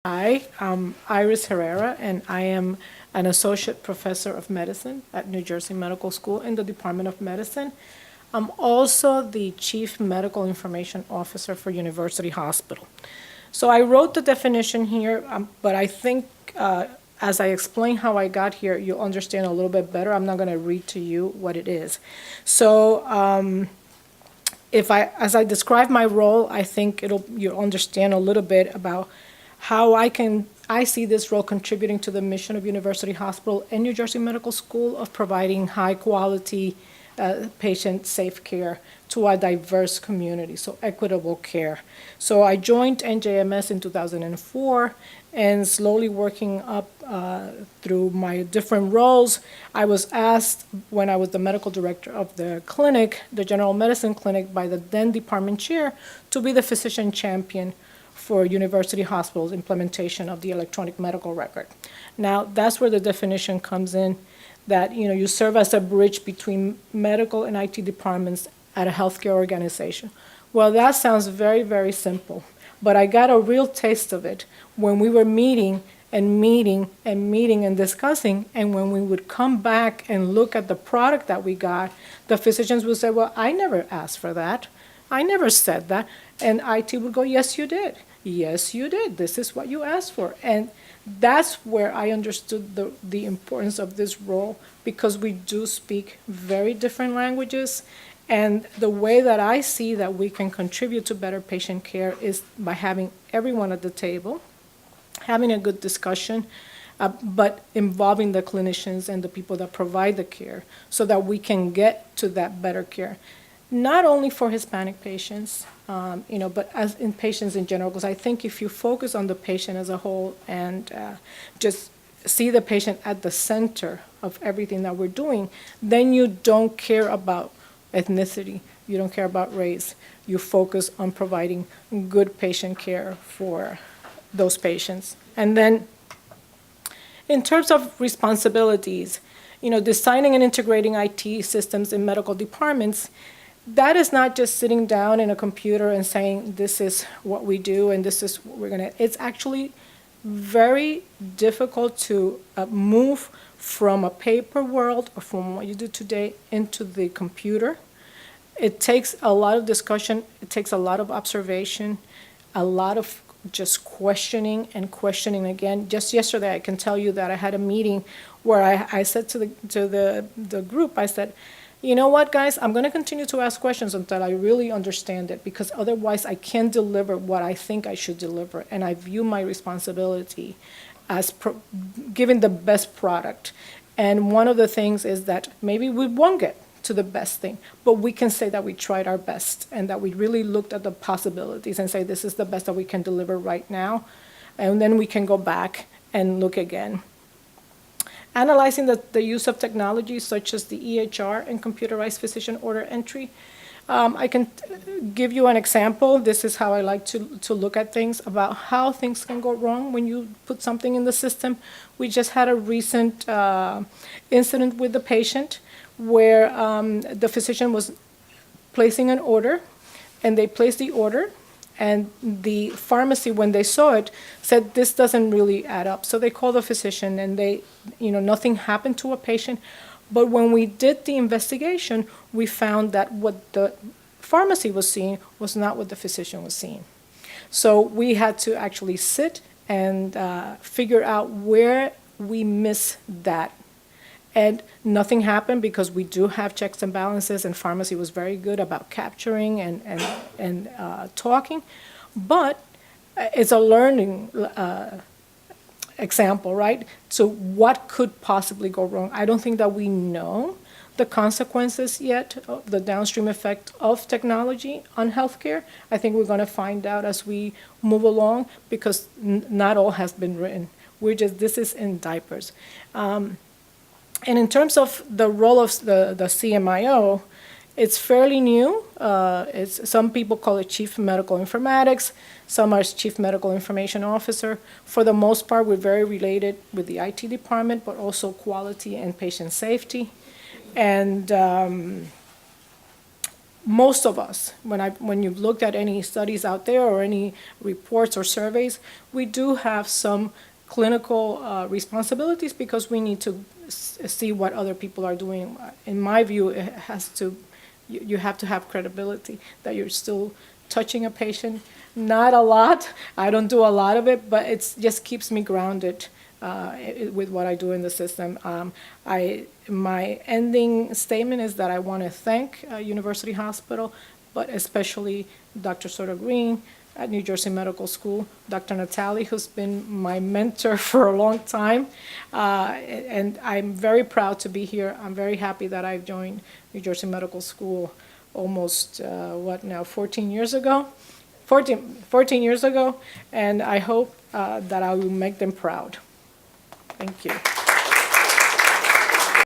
Hi, I'm Iris Herrera, and I am an associate professor of medicine at New Jersey Medical School in the Department of Medicine. I'm also the chief medical information officer for University Hospital. So I wrote the definition here, but I think as I explain how I got here, you'll understand a little bit better. I'm not going to read to you what it is. So as I describe my role, I think you'll understand a little bit about how I see this role contributing to the mission of University Hospital and New Jersey Medical School of providing high quality patient safe care to a diverse community, so equitable care. So I joined NJMS in 2004 and slowly working up through my different roles. I was asked when I was the medical director of the clinic, the general medicine clinic, by the then department chair to be the physician champion for University Hospital's implementation of the electronic medical record. Now, that's where the definition comes in, that you serve as a bridge between medical and IT departments at a healthcare organization. Well, that sounds very, very simple, but I got a real taste of it when we were meeting and discussing, and when we would come back and look at the product that we got, the physicians would say, well, I never asked for that. I never said that. And IT would go, yes, you did. Yes, you did. This is what you asked for. And that's where I understood the importance of this role, because we do speak very different languages. And the way that I see that we can contribute to better patient care is by having everyone at the table, having a good discussion, but involving the clinicians and the people that provide the care so that we can get to that better care. Not only for Hispanic patients, but as in patients in general, because I think if you focus on the patient as a whole and just see the patient at the center of everything that we're doing, then you don't care about ethnicity, you don't care about race, you focus on providing good patient care for those patients. And then in terms of responsibilities, designing and integrating IT systems in medical departments, that is not just sitting down in a computer and saying, this is what we do and this is what we're going to, it's actually very difficult to move from a paper world or from what you do today into the computer. It takes a lot of discussion, it takes a lot of observation, a lot of just questioning and questioning again. Just yesterday, I can tell you that I had a meeting where I said to the group, I said, you know what, guys, I'm going to continue to ask questions until I really understand it, because otherwise I can't deliver what I think I should deliver. And I view my responsibility as giving the best product. And one of the things is that maybe we won't get to the best thing, but we can say that we tried our best and that we really looked at the possibilities and say this is the best that we can deliver right now. And then we can go back and look again. Analyzing the use of technology such as the EHR and computerized physician order entry. I can give you an example. This is how I like to look at things, about how things can go wrong when you put something in the system. We just had a recent incident with the patient where the physician was placing an order, and they placed the order, and the pharmacy, when they saw it, said, this doesn't really add up. So they called the physician, and nothing happened to a patient. But when we did the investigation, we found that what the pharmacy was seeing was not what the physician was seeing. So we had to actually sit and figure out where we missed that. And nothing happened, because we do have checks and balances, and pharmacy was very good about capturing and talking. But it's a learning example, right? So what could possibly go wrong? I don't think that we know the consequences yet, of the downstream effect of technology on healthcare. I think we're going to find out as we move along, because not all has been written. This is in diapers. And in terms of the role of the CMIO, it's fairly new. Some people call it Chief Medical Informatics. Some are Chief Medical Information Officer. For the most part, we're very related with the IT department, but also quality and patient safety. And most of us, when you've looked at any studies out there or any reports or surveys, we do have some clinical responsibilities because we need to see what other people are doing. In my view, it has to, you have to have credibility that you're still touching a patient. Not a lot, I don't do a lot of it, but it just keeps me grounded with what I do in the system. My ending statement is that I want to thank University Hospital, but especially Dr. Soto Green at New Jersey Medical School, Dr. Natali, who's been my mentor for a long time, and I'm very proud to be here. I'm very happy that I joined New Jersey Medical School almost, 14 years ago? 14 years ago, and I hope that I will make them proud. Thank you.